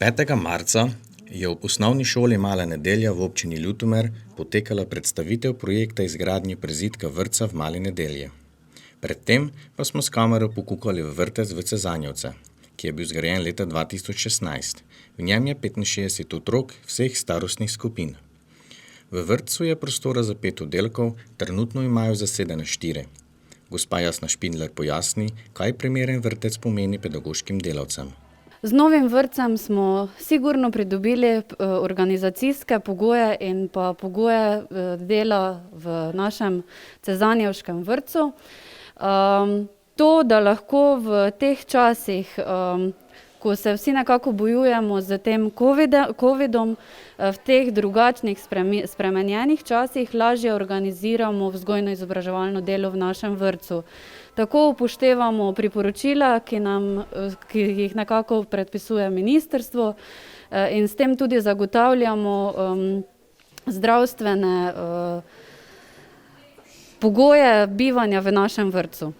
5. marca je v osnovni šoli Mala Nedelja v občini Ljutomer potekala predstavitev projekta izgradnje prizidka vrtca v Mali Nedelji. Predtem pa smo s kamero pokukali v vrtec v Cezanjevce, ki je bil zgrajen leta 2016. V njem je 65 otrok vseh starostnih skupin. V vrtcu je prostora za 5 oddelkov, trenutno imajo zasedene 4. Gospa Jasna Špindler pojasni, kaj primeren vrtec pomeni pedagoškim delavcem. Z novim vrtcem smo sigurno pridobili organizacijske pogoje in pa pogoje dela v našem cezanjevškem vrtcu. To, da lahko v teh časih, ko se vsi nekako bojujemo z tem covidom, v teh drugačnih spremenjenih časih lažje organiziramo vzgojno-izobraževalno delo v našem vrtcu. Tako upoštevamo priporočila, ki jih nekako predpisuje ministrstvo, in s tem tudi zagotavljamo zdravstvene pogoje bivanja v našem vrtcu.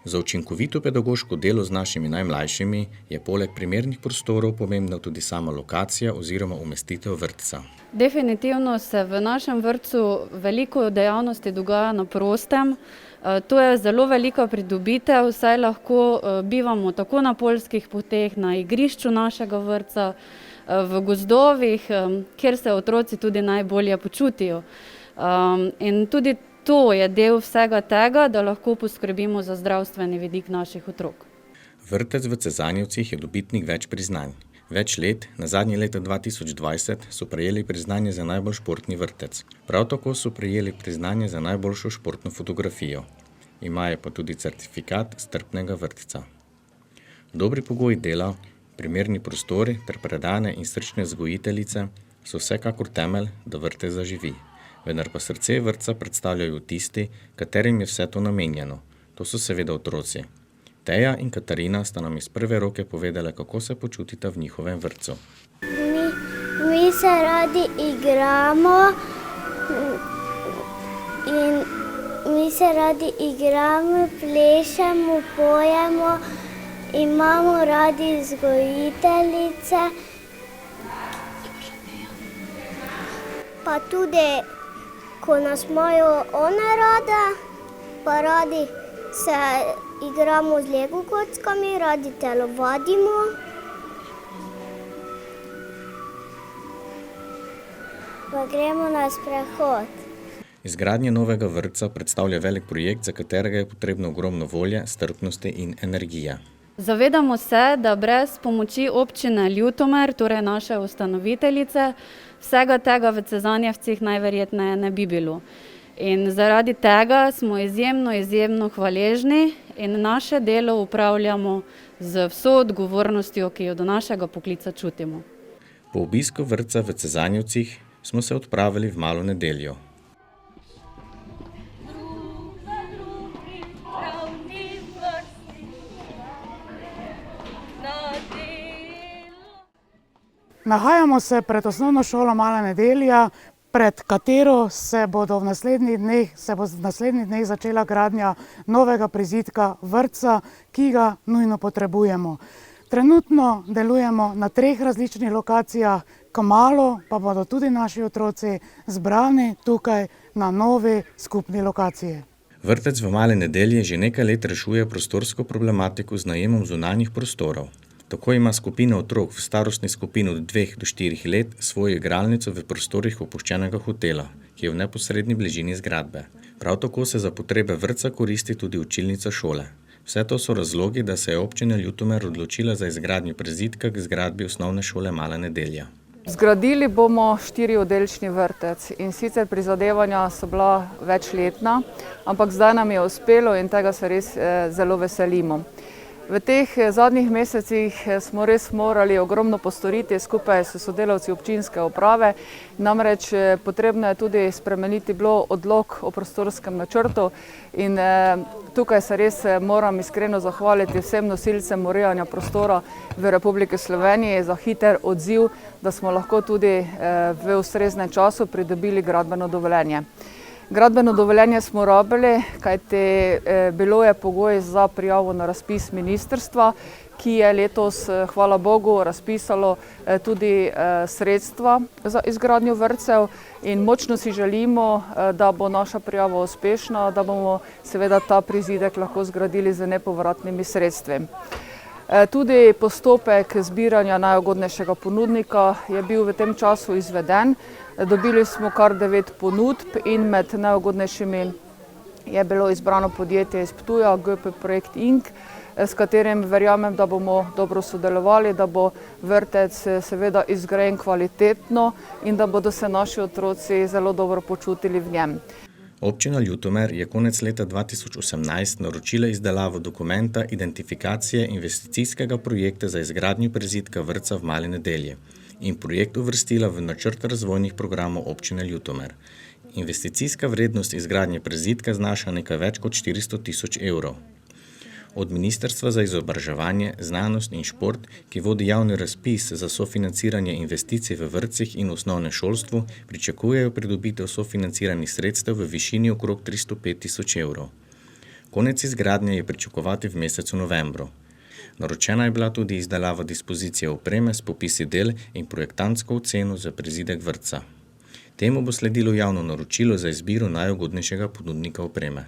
Za učinkovito pedagoško delo z našimi najmlajšimi je poleg primernih prostorov pomembna tudi sama lokacija oziroma umestitev vrtca. Definitivno se v našem vrtcu veliko dejavnosti dogaja na prostem. To je zelo velika pridobitev, saj lahko bivamo tako na poljskih poteh, na igrišču našega vrtca, v gozdovih, kjer se otroci tudi najbolje počutijo. In tudi to je del vsega tega, da lahko poskrbimo za zdravstveni vidik naših otrok. Vrtec v Cezanjevcih je dobitnik več priznanj. Več let, nazadnje leta 2020, so prejeli priznanje za najbolj športni vrtec. Prav tako so prejeli priznanje za najboljšo športno fotografijo. Imajo pa tudi certifikat strpnega vrtca. Dobri pogoji dela, primerni prostori ter predane in srčne vzgojiteljice so vsekakor temelj, da vrtec zaživi. Vendar pa srce vrtca predstavljajo tisti, katerim je vse to namenjeno. To so seveda otroci. Teja in Katarina sta nam iz prve roke povedale, kako se počutita v njihovem vrtcu. Mi se radi igramo plešemo, pojemo, imamo radi vzgojiteljice, pa tudi ko nas imajo one rade, pa radi se igramo z Lego kockami, radi telovadimo. Pa gremo na sprehod. Izgradnja novega vrtca predstavlja velik projekt, za katerega je potrebno ogromno volje, strpnosti in energije. Zavedamo se, da brez pomoči občine Ljutomer, torej naše ustanoviteljice, vsega tega v Cezanjevcih najverjetneje ne bi bilo. In zaradi tega smo izjemno hvaležni in naše delo upravljamo z vso odgovornostjo, ki jo do našega poklica čutimo. Po obisku vrtca v Cezanjevcih smo se odpravili v Malo Nedeljo. Nahajamo se pred osnovno šolo Mala Nedelja, pred katero se bo v naslednjih dneh začela gradnja novega prizidka vrtca, ki ga nujno potrebujemo. Trenutno delujemo na 3 različnih lokacijah, kmalu pa bodo tudi naši otroci zbrani tukaj na novi skupni lokaciji. Vrtec v Mali Nedelji že nekaj let rešuje prostorsko problematiko z najemom zunanjih prostorov. Tako ima skupina otrok v starostni skupini od 2 do 4 let svojo igralnico v prostorih opuščenega hotela, ki je v neposredni bližini zgradbe. Prav tako se za potrebe vrtca koristi tudi učilnica šole. Vse to so razlogi, da se je občina Ljutomer odločila za izgradnjo prizidka k zgradbi osnovne šole Mala Nedelja. Zgradili bomo 4-oddelčni vrtec in sicer prizadevanja so bila večletna, ampak zdaj nam je uspelo in tega se res zelo veselimo. V teh zadnjih mesecih smo res morali ogromno postoriti skupaj s sodelavci občinske uprave, namreč potrebno je tudi spremeniti bilo odlok o prostorskem načrtu in tukaj se res moram iskreno zahvaliti vsem nosilcem urejanja prostora v Republiki Sloveniji za hiter odziv, da smo lahko tudi v ustreznem času pridobili gradbeno dovoljenje. Gradbeno dovoljenje smo rabili, kajti bilo je pogoj za prijavo na razpis ministrstva, ki je letos, hvala Bogu, razpisalo tudi sredstva za izgradnjo vrtcev in močno si želimo, da bo naša prijava uspešna, da bomo seveda ta prizidek lahko zgradili z nepovratnimi sredstvi. Tudi postopek zbiranja najugodnejšega ponudnika je bil v tem času izveden. Dobili smo kar 9 ponudb in med najugodnejšimi je bilo izbrano podjetje iz Ptuja, GP Projekt Inc., s katerim verjamem, da bomo dobro sodelovali, da bo vrtec seveda izgrajen kvalitetno in da bodo se naši otroci zelo dobro počutili v njem. Občina Ljutomer je konec leta 2018 naročila izdelavo dokumenta identifikacije investicijskega projekta za izgradnjo prizidka vrtca v Mali Nedelji in projekt uvrstila v načrt razvojnih programov občine Ljutomer. Investicijska vrednost izgradnje prizidka znaša nekaj več kot 400 000 evrov. Od Ministrstva za izobraževanje, znanost in šport, ki vodi javni razpis za sofinanciranje investicij v vrtcih in osnovnem šolstvu, pričakujejo pridobitev sofinanciranih sredstev v višini okrog 305 000 evrov. Konec izgradnje je pričakovati v mesecu novembru. Naročena je bila tudi izdelava dispozicije opreme s popisi del in projektantsko oceno za prizidek vrtca. Temu bo sledilo javno naročilo za izbiro najugodnejšega ponudnika opreme.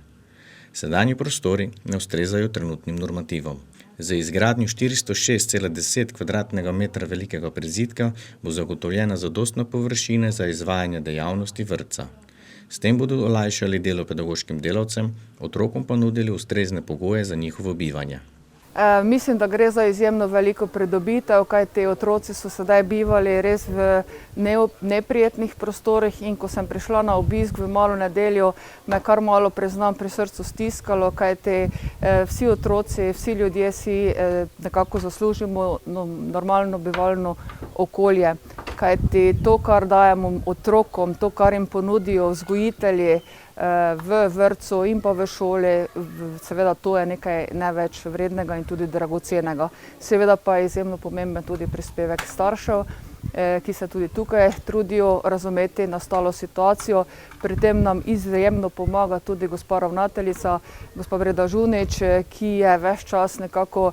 Sedanji prostori ne ustrezajo trenutnim normativom. Za izgradnjo 406,10 kvadratnega metra velikega prizidka bo zagotovljena zadostna površina za izvajanje dejavnosti vrtca. S tem bodo olajšali delo pedagoškim delavcem, otrokom pa nudili ustrezne pogoje za njihovo bivanje. Mislim, da gre za izjemno veliko pridobitev, kajti otroci so sedaj bivali res v neprijetnih prostorih in ko sem prišla na obisk v Malo Nedeljo, me kar malo, priznam, pri srcu stiskalo, kajti vsi otroci, vsi ljudje si nekako zaslužimo normalno bivalno okolje. Kajti to, kar dajemo otrokom, to, kar jim ponudijo vzgojitelji v vrtcu in pa v šoli, seveda to je nekaj največ vrednega in tudi dragocenega. Seveda pa je izjemno pomemben tudi prispevek staršev, ki se tudi tukaj trudijo razumeti nastalo situacijo. Pri tem nam izjemno pomaga tudi gospa ravnateljica, gospa Breda Žunič, ki je ves čas nekako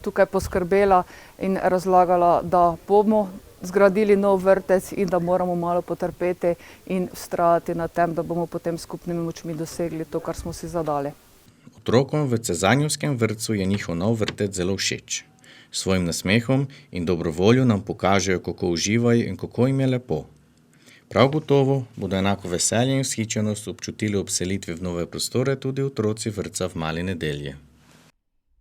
tukaj poskrbela in razlagala, da bomo zgradili nov vrtec in da moramo malo potrpeti in vztrajati na tem, da bomo potem skupnimi močmi dosegli to, kar smo si zadali. Otrokom v Cezanjevskem vrtcu je njihov nov vrtec zelo všeč. S svojim nasmehom in dobro voljo nam pokažejo, kako uživajo in kako jim je lepo. Prav gotovo bodo enako veselje in vzhičenost občutili ob selitvi v nove prostore tudi otroci vrtca v Mali Nedelji.